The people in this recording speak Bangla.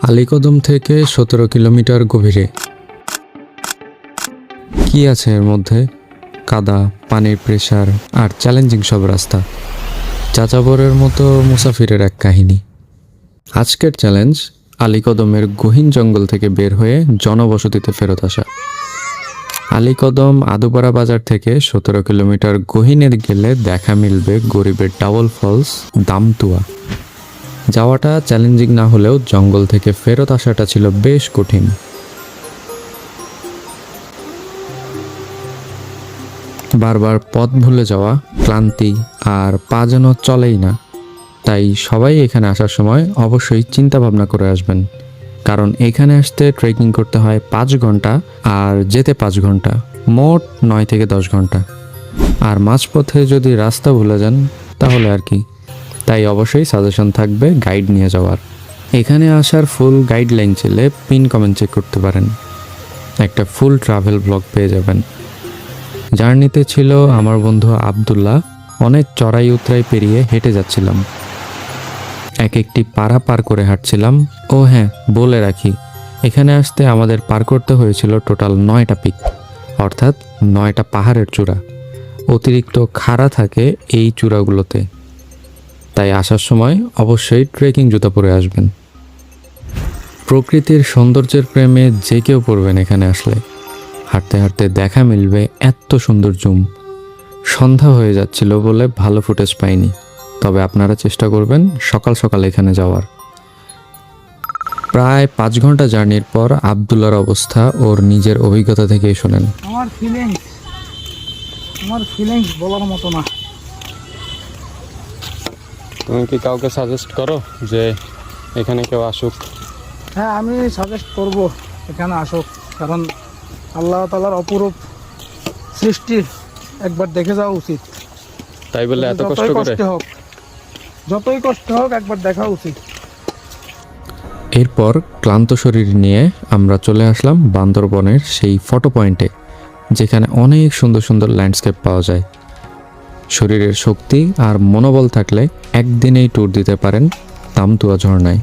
আলীকদম থেকে 17 কিলোমিটার গভীরে। কি আছে এর মধ্যে? কাদা, পানির প্রেসার আর চ্যালেঞ্জিং সব রাস্তা। যাযাবরের মতো মুসাফিরের এক কাহিনী। আজকের চ্যালেঞ্জ, আলীকদমের গহীন জঙ্গল থেকে বের হয়ে জনবসতিতে ফেরত আসা। আলীকদম আদুপাড়া বাজার থেকে 17 কিলোমিটার গহীনে গেলে দেখা মিলবে গরিবের ডাবল ফলস দামতুয়া। যাওয়াটা চ্যালেঞ্জিং না হলেও জঙ্গল থেকে ফেরত আসাটা ছিল বেশ কঠিন। বারবার পথ ভুলে যাওয়া, ক্লান্তি আর পা যেন চলেই না। তাই সবাই এখানে আসার সময় অবশ্যই চিন্তা ভাবনা করে আসবেন, কারণ এখানে আসতে ট্রেকিং করতে হয় 5 ঘন্টা আর যেতে 5 ঘন্টা, মোট 9 থেকে 10 ঘন্টা। আর মাঝপথে যদি রাস্তা ভুলে যান তাহলে আর কি। তাই অবশ্যই সাজেশন থাকবে গাইড নিয়ে যাওয়ার। এখানে আসার ফুল গাইডলাইন চাইলে পিন কমেন্ট চেক করতে পারেন, একটা ফুল ট্রাভেল ব্লগ পেয়ে যাবেন। জার্নিতে ছিল আমার বন্ধু আবদুল্লাহ। অনেক চড়াই উতরাই পেরিয়ে হেঁটে যাচ্ছিলাম, এক একটি পাড়া পার করে হাঁটছিলাম। ও হ্যাঁ, বলে রাখি, এখানে আসতে আমাদের পার করতে হয়েছিল টোটাল 9টা পিক, অর্থাৎ 9টা পাহাড়ের চূড়া। অতিরিক্ত খাড়া থাকে এই চূড়াগুলোতে, তাই আসার সময় অবশ্যই ট্রেকিং জুতা পরে আসবেন। প্রকৃতির সৌন্দর্যের প্রেমে যে কেউ পড়বেন এখানে আসলে। হাঁটতে হাঁটতে দেখা মিলবে এত সুন্দর জুম। সন্ধ্যা হয়ে যাচ্ছিল বলে ভালো ফুটেজ পাইনি, তবে আপনারা চেষ্টা করবেন সকাল সকাল এখানে যাওয়ার। প্রায় 5 ঘন্টা জার্নির পর আবদুল্লার অবস্থা ওর নিজের অভিজ্ঞতা থেকেই শোনেন। আমার ফিলিংস বলার মতো না। তুমি কি কাউকে সাজেস্ট করো যে এখানে কেউ আসুক? হ্যাঁ, আমি সাজেস্ট করব এখানে আসুক, কারণ আল্লাহ তাআলার অপরূপ সৃষ্টি একবার দেখে যাওয়া উচিত। তাই বলে এত কষ্ট করে? যতই কষ্ট হোক একবার দেখা উচিত। এরপর ক্লান্ত শরীর নিয়ে আমরা চলে আসলাম বান্দরবনের সেই ফটো পয়েন্টে, যেখানে অনেক সুন্দর সুন্দর ল্যান্ডস্কেপ পাওয়া যায়। শরীরের শক্তি আর মনোবল থাকলে একদিনেই ট্যুর দিতে পারেন দামতুয়া ঝর্ণায়।